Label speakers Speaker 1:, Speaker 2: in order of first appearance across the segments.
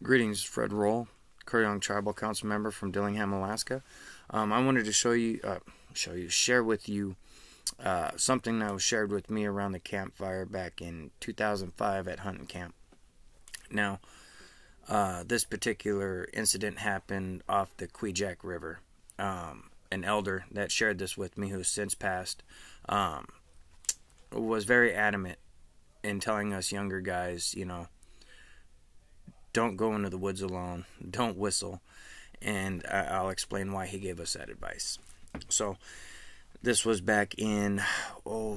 Speaker 1: Greetings, Fred Roll, Kuryoung Tribal Council member from Dillingham, Alaska. I wanted to share with you something that was shared with me around the campfire back in 2005 at hunting camp. Now, this particular incident happened off the Kvichak River. An elder that shared this with me, who's since passed, was very adamant in telling us younger guys, don't go into the woods alone, don't whistle, and I'll explain why he gave us that advice. So this was back in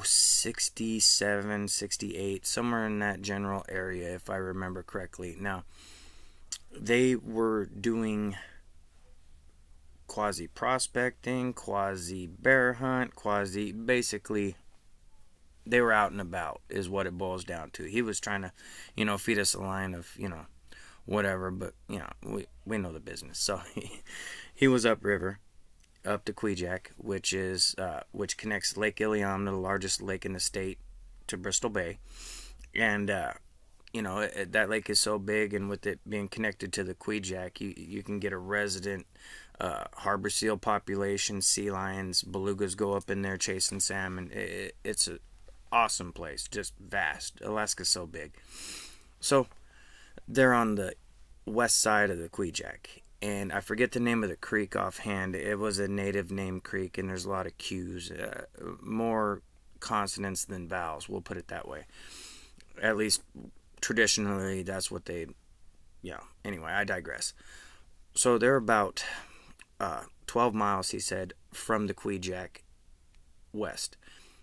Speaker 1: 67, 68, somewhere in that general area, if I remember correctly. Now, they were doing quasi prospecting, quasi bear hunt, basically they were out and about is what it boils down to. He was trying to feed us a line of whatever, but we know the business. So he was upriver, up to Kvichak, which connects Lake Iliamna, the largest lake in the state, to Bristol Bay. And that lake is so big, and with it being connected to the Kvichak, you can get a resident harbor seal population, sea lions, belugas go up in there chasing salmon. It's an awesome place, just vast. Alaska's so big. So they're on the west side of the Kvichak, and I forget the name of the creek offhand. It was a native named creek, and there's a lot of Q's, more consonants than vowels, we'll put it that way. At least traditionally that's what they, anyway, I digress. So they're about 12 miles, he said, from the Kvichak west.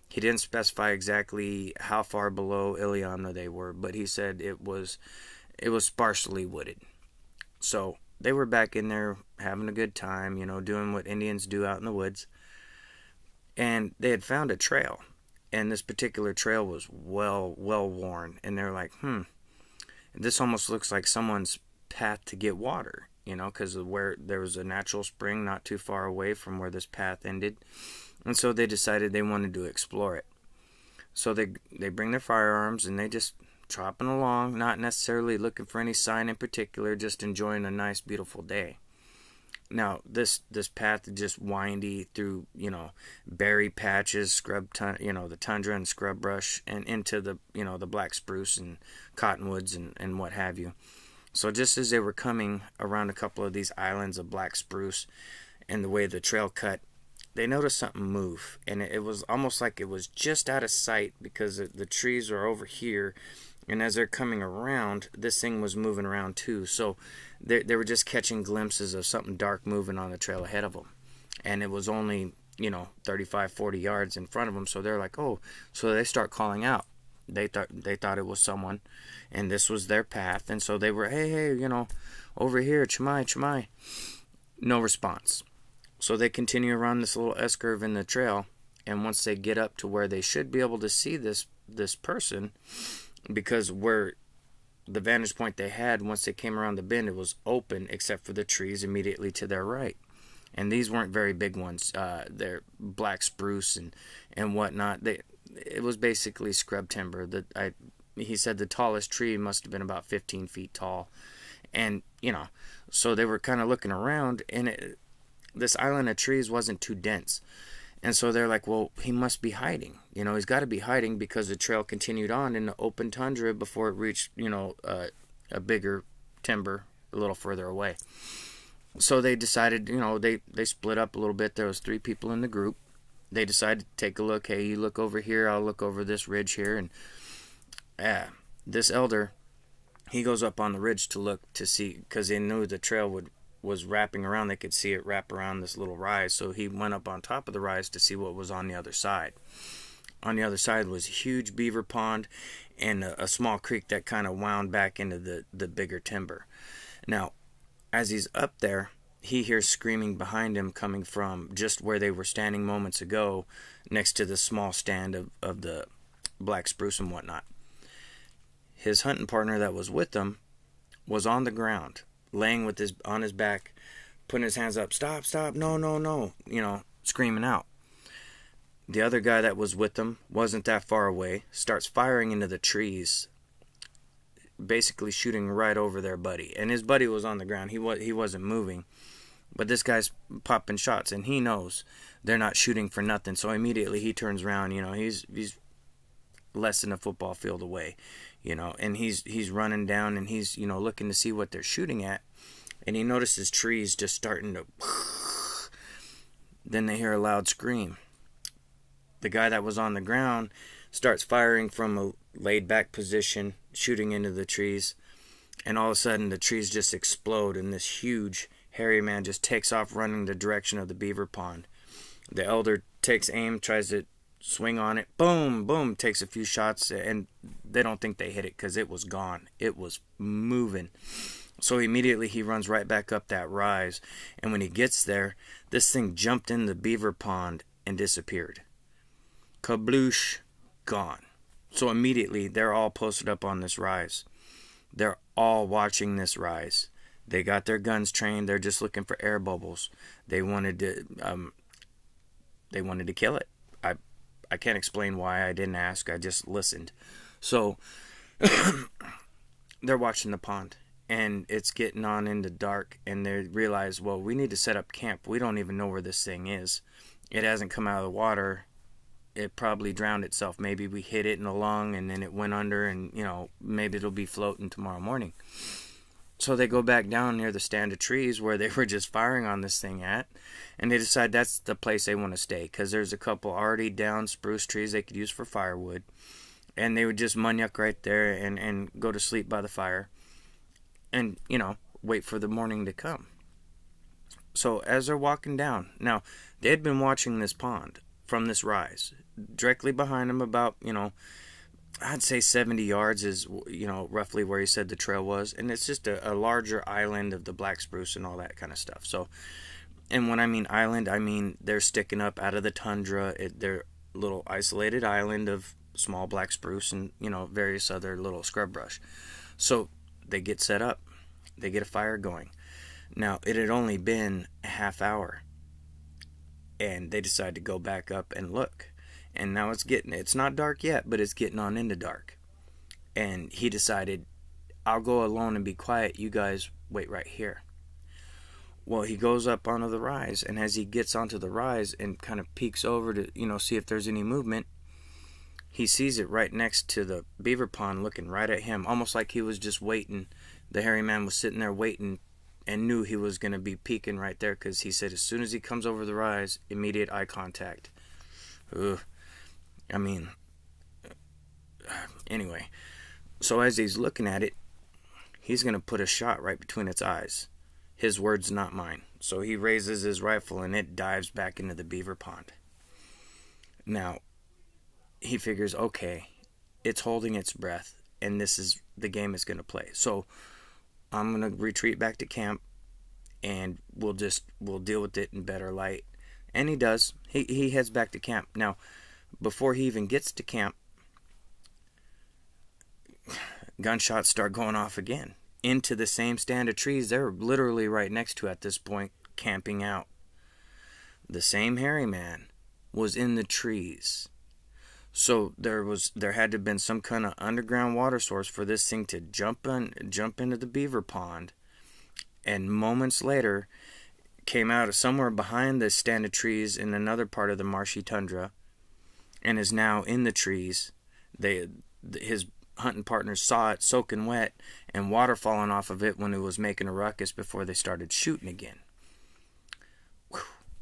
Speaker 1: He didn't specify exactly how far below Iliamna they were, but he said it was sparsely wooded. So they were back in there having a good time, doing what Indians do out in the woods. And they had found a trail, and this particular trail was well worn. And they're like, this almost looks like someone's path to get water, because of where there was a natural spring not too far away from where this path ended. And so they decided they wanted to explore it. So they bring their firearms, and they just tropping along, not necessarily looking for any sign in particular, just enjoying a nice, beautiful day. Now, this path is just windy through, berry patches, the tundra and scrub brush, and into the, the black spruce and cottonwoods and what have you. So just as they were coming around a couple of these islands of black spruce and the way the trail cut, they noticed something move, and it was almost like it was just out of sight because the trees are over here, and as they're coming around, this thing was moving around too. So they were just catching glimpses of something dark moving on the trail ahead of them, and it was only 35, 40 yards in front of them. So they're like, oh, so they start calling out. They thought it was someone, and this was their path, and so they were, hey, over here, Chmai. No response. So they continue around this little S-curve in the trail, and once they get up to where they should be able to see this person, because where the vantage point they had, once they came around the bend, it was open except for the trees immediately to their right. And these weren't very big ones. They're black spruce and whatnot. It was basically scrub timber. He said the tallest tree must have been about 15 feet tall. And, so they were kind of looking around, and this island of trees wasn't too dense. And so they're like, well, he must be hiding. He's got to be hiding because the trail continued on in the open tundra before it reached, a bigger timber a little further away. So they decided, they split up a little bit. There was 3 people in the group. They decided to take a look. Hey, you look over here, I'll look over this ridge here. And this elder, he goes up on the ridge to look to see, because they knew the trail was wrapping around. They could see it wrap around this little rise. So he went up on top of the rise to see what was on the other side. On the other side was a huge beaver pond and a small creek that kind of wound back into the bigger timber. Now, as he's up there, he hears screaming behind him coming from just where they were standing moments ago, next to the small stand of the black spruce and whatnot. His hunting partner that was with them was on the ground, laying on his back, putting his hands up, stop, no, screaming out. The other guy that was with them wasn't that far away, starts firing into the trees basically shooting right over their buddy, and his buddy was on the ground. He wasn't moving, but this guy's popping shots, and he knows they're not shooting for nothing. So immediately he turns around. You know, he's less than a football field away, you know, and he's running down, and he's, you know, looking to see what they're shooting at, and he notices trees just starting to. Then they hear a loud scream. The guy that was on the ground starts firing from a laid back position, shooting into the trees, and all of a sudden the trees just explode, and this huge hairy man just takes off running the direction of the beaver pond. The elder takes aim, tries to swing on it, boom, boom, takes a few shots, and they don't think they hit it because it was gone. It was moving. So immediately he runs right back up that rise, and when he gets there, this thing jumped in the beaver pond and disappeared. Kabloosh, gone. So immediately they're all posted up on this rise. They're all watching this rise. They got their guns trained. They're just looking for air bubbles. They wanted to kill it. I can't explain why. I didn't ask. I just listened. So they're watching the pond, and it's getting on into dark, and they realize, well, we need to set up camp. We don't even know where this thing is. It hasn't come out of the water. It probably drowned itself. Maybe we hit it in the lung, and then it went under, and, you know, maybe it'll be floating tomorrow morning. So they go back down near the stand of trees where they were just firing on this thing at, and they decide that's the place they want to stay, because there's a couple already down spruce trees they could use for firewood, and they would just munyak right there and go to sleep by the fire and, you know, wait for the morning to come. So as they're walking down, now, they had been watching this pond from this rise. Directly behind them, about, you know, I'd say 70 yards is, you know, roughly where he said the trail was. And it's just a larger island of the black spruce and all that kind of stuff. So, and when I mean island, I mean they're sticking up out of the tundra. They're a little isolated island of small black spruce and, you know, various other little scrub brush. So they get set up. They get a fire going. Now, it had only been a half hour, and they decide to go back up and look. And now it's not dark yet, but it's getting on into dark. And he decided, I'll go alone and be quiet. You guys wait right here. Well, he goes up onto the rise, and as he gets onto the rise and kind of peeks over to, you know, see if there's any movement, he sees it right next to the beaver pond, looking right at him, almost like he was just waiting. The hairy man was sitting there waiting and knew he was going to be peeking right there, because he said as soon as he comes over the rise, immediate eye contact. Ugh. I mean, anyway, so as he's looking at it, he's going to put a shot right between its eyes. His words, not mine. So he raises his rifle, and it dives back into the beaver pond. Now, he figures, okay, it's holding its breath, and this is the game it's going to play. So I'm going to retreat back to camp, and we'll deal with it in better light. And he does. He heads back to camp. Now, before he even gets to camp, gunshots start going off again into the same stand of trees they're literally right next to at this point, camping out. The same hairy man was in the trees. So there had to have been some kind of underground water source for this thing to jump into the beaver pond, and moments later came out of somewhere behind this stand of trees in another part of the marshy tundra, and is now in the trees. His hunting partners saw it soaking wet and water falling off of it when it was making a ruckus before they started shooting again. Whew.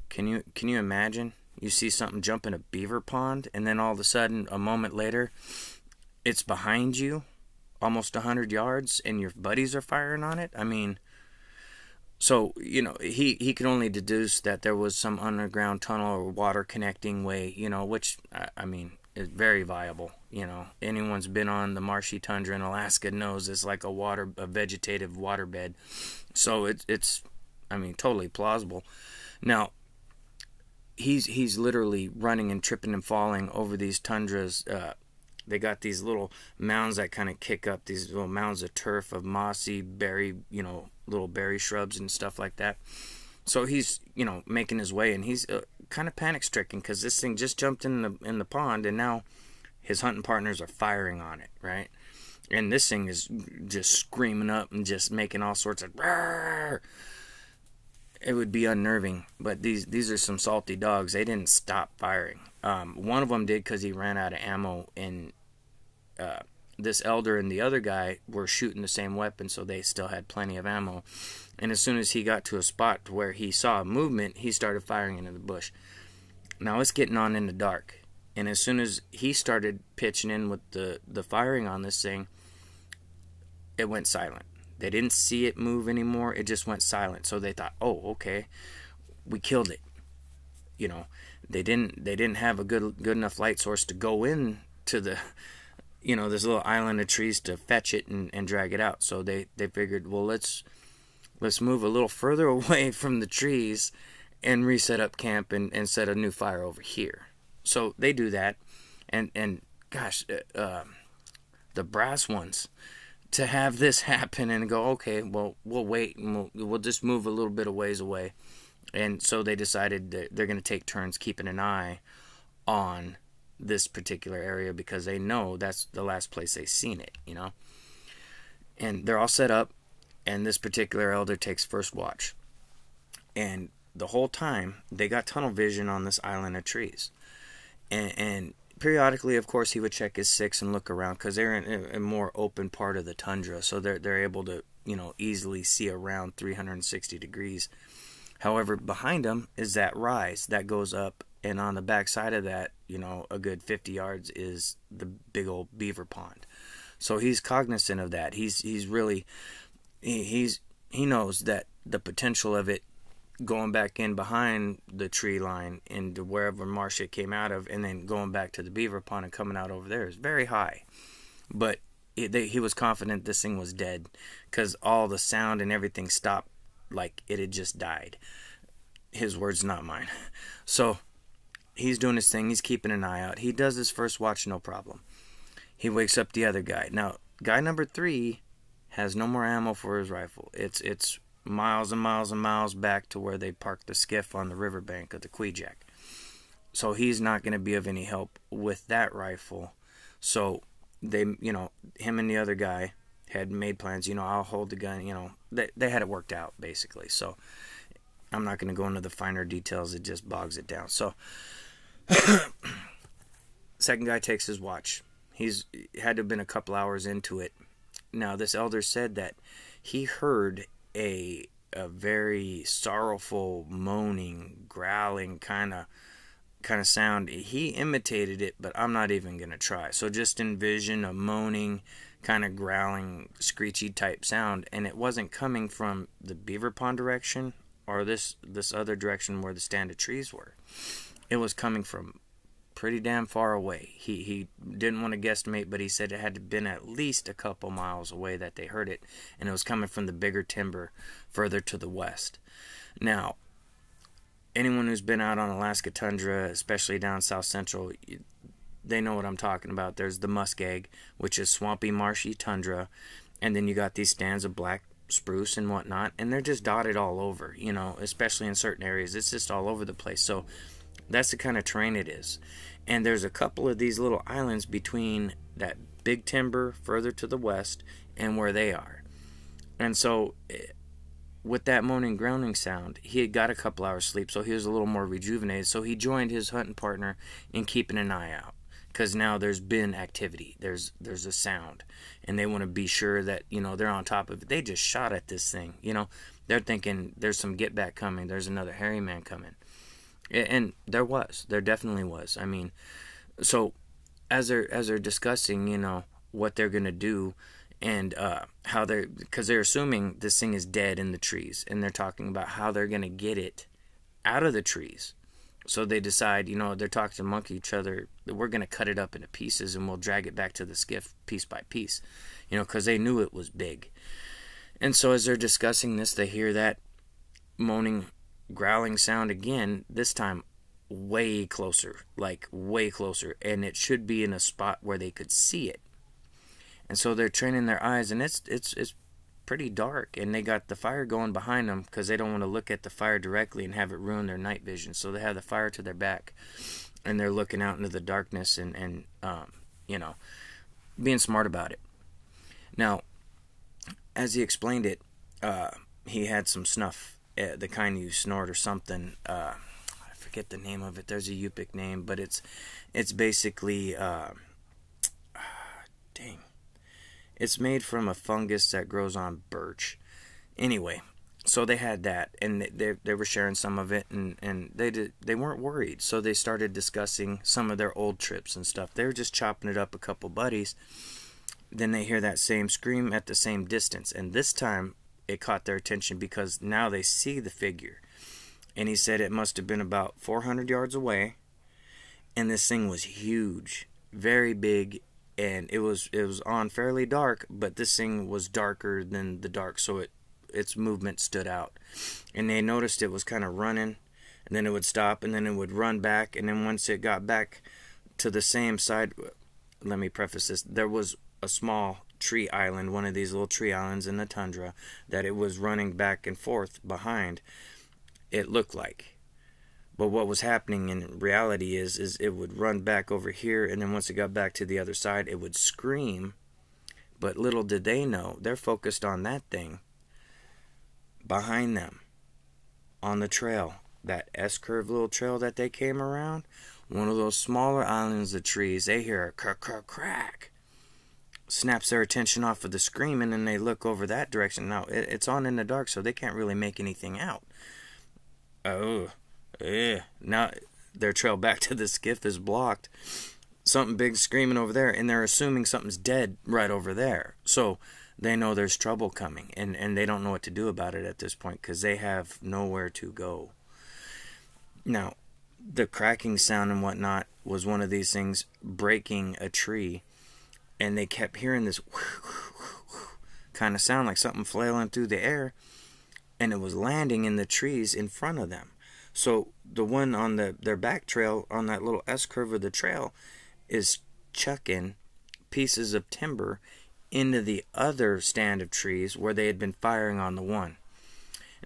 Speaker 1: Can you imagine? You see something jump in a beaver pond, and then all of a sudden, a moment later, it's behind you, almost 100 yards, and your buddies are firing on it? I mean, so, you know, he could only deduce that there was some underground tunnel or water connecting way, you know, which, I mean, is very viable. You know, anyone's been on the marshy tundra in Alaska knows it's like a vegetative waterbed. So it's, I mean, totally plausible. Now, he's literally running and tripping and falling over these tundras. They got these little mounds that kind of kick up, these little mounds of turf, of mossy berry, you know, little berry shrubs and stuff like that. So he's, you know, making his way, and he's kind of panic stricken because this thing just jumped in the pond, and now his hunting partners are firing on it, right? And this thing is just screaming up and just making all sorts of roar. It would be unnerving. But these are some salty dogs. They didn't stop firing. One of them did because he ran out of ammo, and this elder and the other guy were shooting the same weapon, so they still had plenty of ammo. And as soon as he got to a spot where he saw a movement, he started firing into the bush. Now it's getting on in the dark, and as soon as he started pitching in with the firing on this thing, it went silent. They didn't see it move anymore. It just went silent. So they thought, oh, okay, we killed it. You know, they didn't have a good enough light source to go in to the, you know, this little island of trees to fetch it and drag it out. So they figured, well, let's move a little further away from the trees and reset up camp and set a new fire over here. So they do that, and gosh, the brass ones, to have this happen and go, okay, well, we'll wait and we'll just move a little bit of ways away. And so they decided that they're going to take turns keeping an eye on this particular area, because they know that's the last place they've seen it, you know. And they're all set up, and this particular elder takes first watch. And the whole time, they got tunnel vision on this island of trees. And periodically, of course, he would check his six and look around, because they're in a more open part of the tundra, so they're able to, you know, easily see around 360 degrees. However, behind them is that rise that goes up, and on the back side of that, you know, a good 50 yards is the big old beaver pond. So he's cognizant of that. He knows that the potential of it going back in behind the tree line into wherever marsh it came out of, and then going back to the beaver pond and coming out over there is very high. But he was confident this thing was dead, because all the sound and everything stopped like it had just died. His words, not mine. So he's doing his thing. He's keeping an eye out. He does his first watch, no problem. He wakes up the other guy. Now, guy number 3 has no more ammo for his rifle. It's miles and miles and miles back to where they parked the skiff on the riverbank of the Kwijak. So he's not going to be of any help with that rifle. So they, you know, him and the other guy had made plans. You know, I'll hold the gun. You know, they had it worked out, basically. So I'm not going to go into the finer details. It just bogs it down. So second guy takes his watch. He's had to have been a couple hours into it. Now, this elder said that he heard a very sorrowful, moaning, growling kind of sound. He imitated it, but I'm not even going to try. So just envision a moaning, kind of growling, screechy type sound, and it wasn't coming from the beaver pond direction or this other direction where the stand of trees were. It was coming from pretty damn far away. He didn't want to guesstimate, but he said it had to have been at least a couple miles away that they heard it, and it was coming from the bigger timber further to the west. Now, anyone who's been out on Alaska tundra, especially down south central, they know what I'm talking about. There's the muskeg, which is swampy, marshy tundra, and then you got these stands of black spruce and whatnot, and they're just dotted all over, you know, especially in certain areas. It's just all over the place. So that's the kind of terrain it is. And there's a couple of these little islands between that big timber further to the west and where they are. And so with that moaning, groaning sound, he had got a couple hours sleep, so he was a little more rejuvenated. So he joined his hunting partner in keeping an eye out, because now there's been activity. There's a sound, and they want to be sure that, you know, they're on top of it. They just shot at this thing, you know. They're thinking there's some get back coming. There's another hairy man coming. And there definitely was. I mean, so as they're discussing, you know, what they're gonna do, and how because they're assuming this thing is dead in the trees, and they're talking about how they're gonna get it out of the trees. So they decide, you know, they're talking among each other, that we're gonna cut it up into pieces and we'll drag it back to the skiff piece by piece, you know, because they knew it was big. And so as they're discussing this, they hear that moaning, growling sound again, this time way closer, like way closer, and it should be in a spot where they could see it. And so they're training their eyes, and it's pretty dark, and they got the fire going behind them because they don't want to look at the fire directly and have it ruin their night vision. So they have the fire to their back, and they're looking out into the darkness and you know, being smart about it. Now, as he explained it, he had some snuff, the kind you snort or something. I forget the name of it. There's a Yupik name, but it's basically dang. It's made from a fungus that grows on birch. Anyway, so they had that, and they were sharing some of it, and they weren't worried. So they started discussing some of their old trips and stuff. They were just chopping it up, a couple buddies. Then they hear that same scream at the same distance, and this time it caught their attention because now they see the figure. And he said it must have been about 400 yards away, and this thing was huge, very big, and it was on fairly dark, but this thing was darker than the dark, so its movement stood out. And they noticed it was kind of running, and then it would stop, and then it would run back, and then once it got back to the same side, let me preface this, there was a small tree island, one of these little tree islands in the tundra, that it was running back and forth behind, it looked like. But what was happening in reality is it would run back over here, and then once it got back to the other side, it would scream. But little did they know, they're focused on that thing behind them on the trail, that S-curve little trail that they came around. One of those smaller islands of trees, they hear a crack, crack, crack. Snaps their attention off of the screaming, and they look over that direction. Now, it's on in the dark, so they can't really make anything out. Oh, yeah. Now their trail back to the skiff is blocked. Something big screaming over there, and they're assuming something's dead right over there. So they know there's trouble coming, and they don't know what to do about it at this point because they have nowhere to go. Now, the cracking sound and whatnot was one of these things breaking a tree, and they kept hearing this kind of sound like something flailing through the air, and it was landing in the trees in front of them. So the one on their back trail, on that little S-curve of the trail, is chucking pieces of timber into the other stand of trees where they had been firing on the one.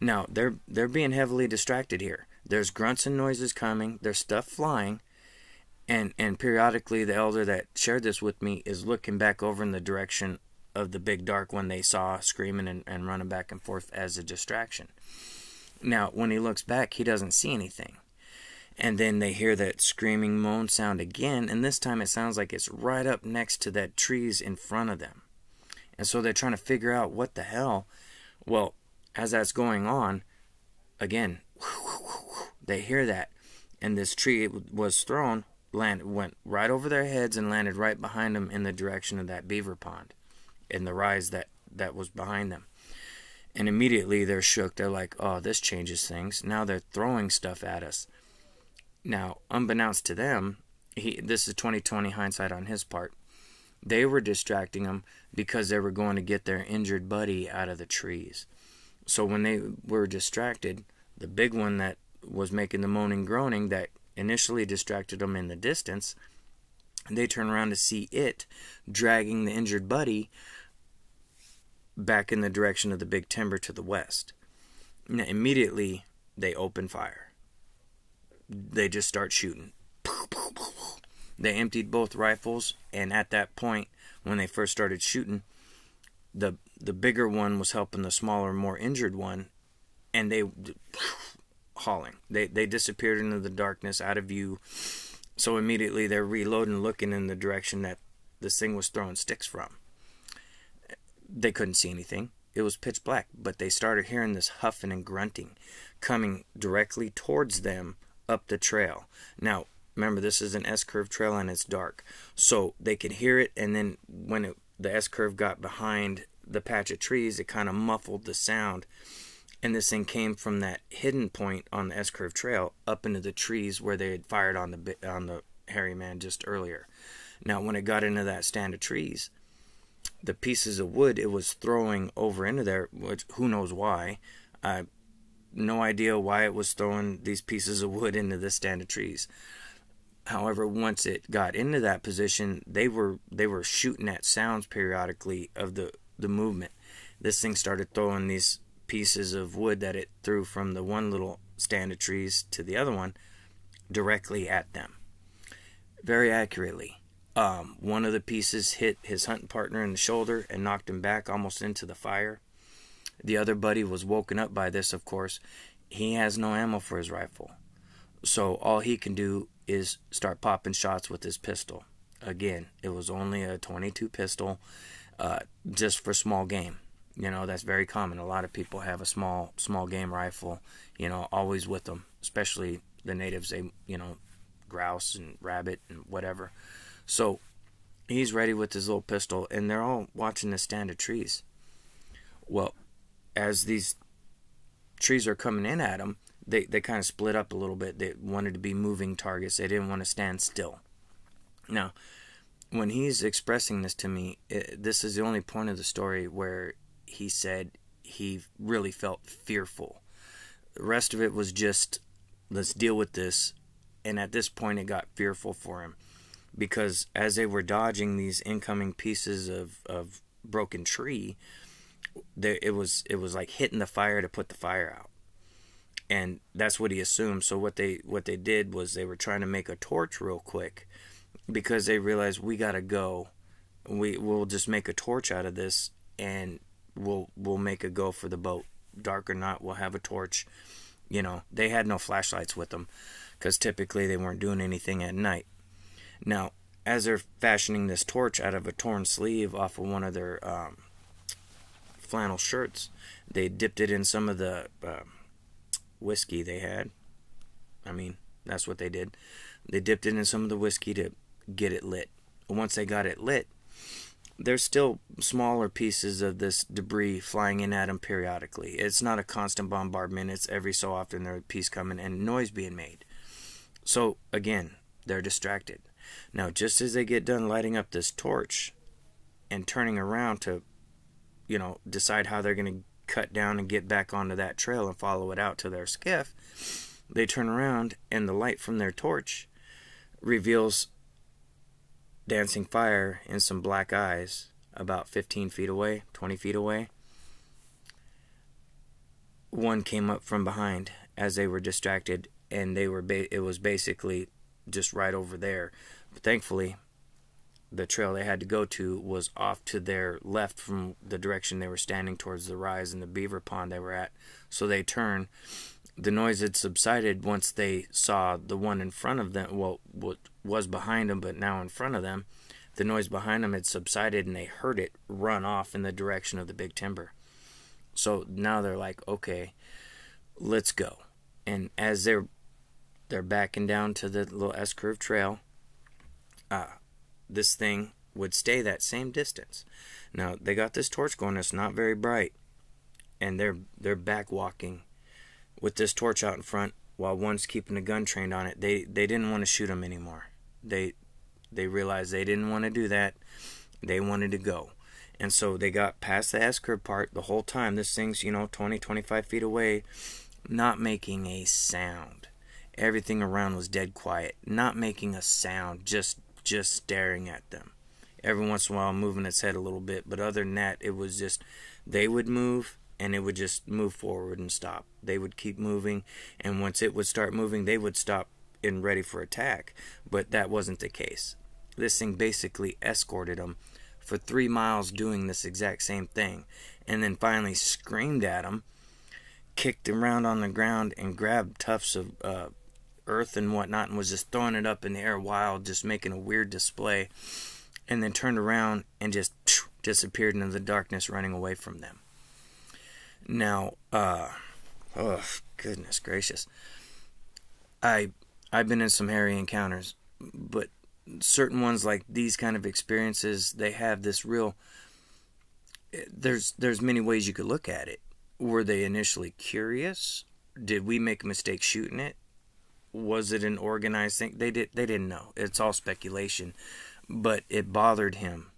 Speaker 1: Now, they're being heavily distracted here. There's grunts and noises coming. There's stuff flying. And periodically, the elder that shared this with me is looking back over in the direction of the big dark one they saw screaming and running back and forth as a distraction. Now, when he looks back, he doesn't see anything. And then they hear that screaming moan sound again, and this time it sounds like it's right up next to that trees in front of them. And so they're trying to figure out what the hell. Well, as that's going on, again, they hear that, and this tree was thrown, went right over their heads and landed right behind them in the direction of that beaver pond, in the rise that was behind them. And immediately they're shook. They're like, oh, this changes things. Now they're throwing stuff at us. Now, unbeknownst to them, this is 20/20 hindsight on his part. They were distracting him because they were going to get their injured buddy out of the trees. So when they were distracted, the big one that was making the moaning groaning that initially distracted them in the distance, they turn around to see it dragging the injured buddy back in the direction of the big timber to the west. Now, immediately, they open fire. They just start shooting. They emptied both rifles, and at that point, when they first started shooting, the bigger one was helping the smaller, more injured one, and they hauling. They disappeared into the darkness, out of view. So immediately they're reloading, looking in the direction that this thing was throwing sticks from. They couldn't see anything. It was pitch black, but they started hearing this huffing and grunting coming directly towards them up the trail. Now, remember, this is an S-curve trail and it's dark. So they could hear it, and then when the S-curve got behind the patch of trees, it kind of muffled the sound. And this thing came from that hidden point on the S-curve trail up into the trees where they had fired on the hairy man just earlier. Now, when it got into that stand of trees, the pieces of wood it was throwing over into there, which who knows why. No idea why it was throwing these pieces of wood into this stand of trees. However, once it got into that position, they were shooting at sounds periodically of the movement. This thing started throwing these pieces of wood that it threw from the one little stand of trees to the other one directly at them. Very accurately. One of the pieces hit his hunting partner in the shoulder and knocked him back almost into the fire. The other buddy was woken up by this, of course. He has no ammo for his rifle. So all he can do is start popping shots with his pistol. Again, it was only a .22 pistol, just for small game. You know, that's very common. A lot of people have a small game rifle, you know, always with them. Especially the natives, they, you know, grouse and rabbit and whatever. So he's ready with his little pistol, and they're all watching this stand of trees. Well, as these trees are coming in at him, they kind of split up a little bit. They wanted to be moving targets. They didn't want to stand still. Now, when he's expressing this to me, this is the only point of the story where he said he really felt fearful. The rest of it was just, let's deal with this. And at this point, it got fearful for him. Because as they were dodging these incoming pieces of broken tree, it was like hitting the fire to put the fire out. And that's what he assumed. So what they did was they were trying to make a torch real quick, because they realized, we gotta go. We'll just make a torch out of this, and we'll make a go for the boat. Dark or not, we'll have a torch. You know, they had no flashlights with them, because typically they weren't doing anything at night. Now, as they're fashioning this torch out of a torn sleeve off of one of their flannel shirts, they dipped it in some of the whiskey they had. I mean, that's what they did. They dipped it in some of the whiskey to get it lit. Once they got it lit, there's still smaller pieces of this debris flying in at them periodically. It's not a constant bombardment. It's every so often there's a piece coming and noise being made. So, again, they're distracted. Now, just as they get done lighting up this torch and turning around to, you know, decide how they're going to cut down and get back onto that trail and follow it out to their skiff, they turn around and the light from their torch reveals dancing fire and some black eyes about 15 feet away, 20 feet away. One came up from behind as they were distracted, and it was basically just right over there. But thankfully, the trail they had to go to was off to their left from the direction they were standing towards the rise and the beaver pond they were at. So they turned. The noise had subsided once they saw the one in front of them, well, what was behind them, but now in front of them. The noise behind them had subsided, and they heard it run off in the direction of the big timber. So now they're like, okay, let's go. And as they're backing down to the little S-curve trail, this thing would stay that same distance. Now, they got this torch going. It's not very bright, and they're back walking with this torch out in front while one's keeping a gun trained on it. They didn't want to shoot him anymore. They realized they didn't want to do that. They wanted to go. And so they got past the S-curve part. The whole time this thing's, 20, 25 feet away, not making a sound. Everything around was dead quiet, not making a sound, just staring at them. Every once in a while moving its head a little bit, but other than that, it was just, they would move and it would just move forward and stop. They would keep moving, and once it would start moving, they would stop and ready for attack. But that wasn't the case. This thing basically escorted them for 3 miles doing this exact same thing, and then finally screamed at them, kicked him around on the ground, and grabbed tufts of earth and whatnot, and was just throwing it up in the air wild, just making a weird display, and then turned around and just disappeared into the darkness, running away from them. Now, oh goodness gracious, I've been in some hairy encounters, but certain ones like these kind of experiences, they have this real, there's many ways you could look at it. Were they initially curious? Did we make a mistake shooting it? Was it an organized thing? They didn't know. It's all speculation, but it bothered him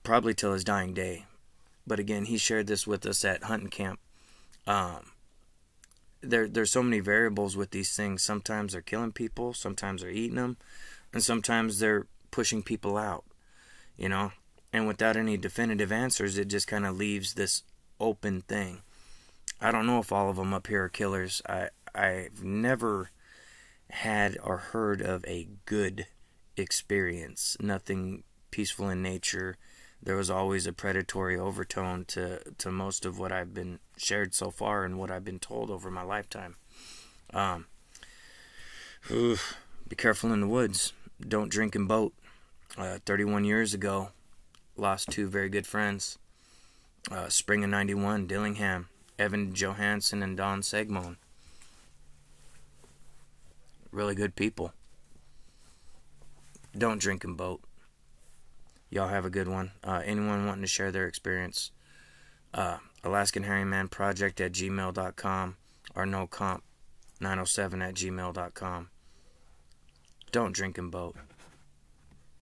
Speaker 1: probably till his dying day. But again, he shared this with us at hunting camp. There's so many variables with these things. Sometimes they're killing people, sometimes they're eating them, and sometimes they're pushing people out, and without any definitive answers, it just kind of leaves this open thing. I don't know if all of them up here are killers. I've never had or heard of a good experience. Nothing peaceful in nature. There was always a predatory overtone to most of what I've been shared so far and what I've been told over my lifetime. Be careful in the woods. Don't drink and boat. 31 years ago, lost two very good friends. Spring of '91, Dillingham, Evan Johansson and Don Segmon. Really good people. Don't drink and boat. Y'all have a good one. Anyone wanting to share their experience, AlaskanHairymanProject@gmail.com or NoComp907 at gmail.com. Don't drink and boat.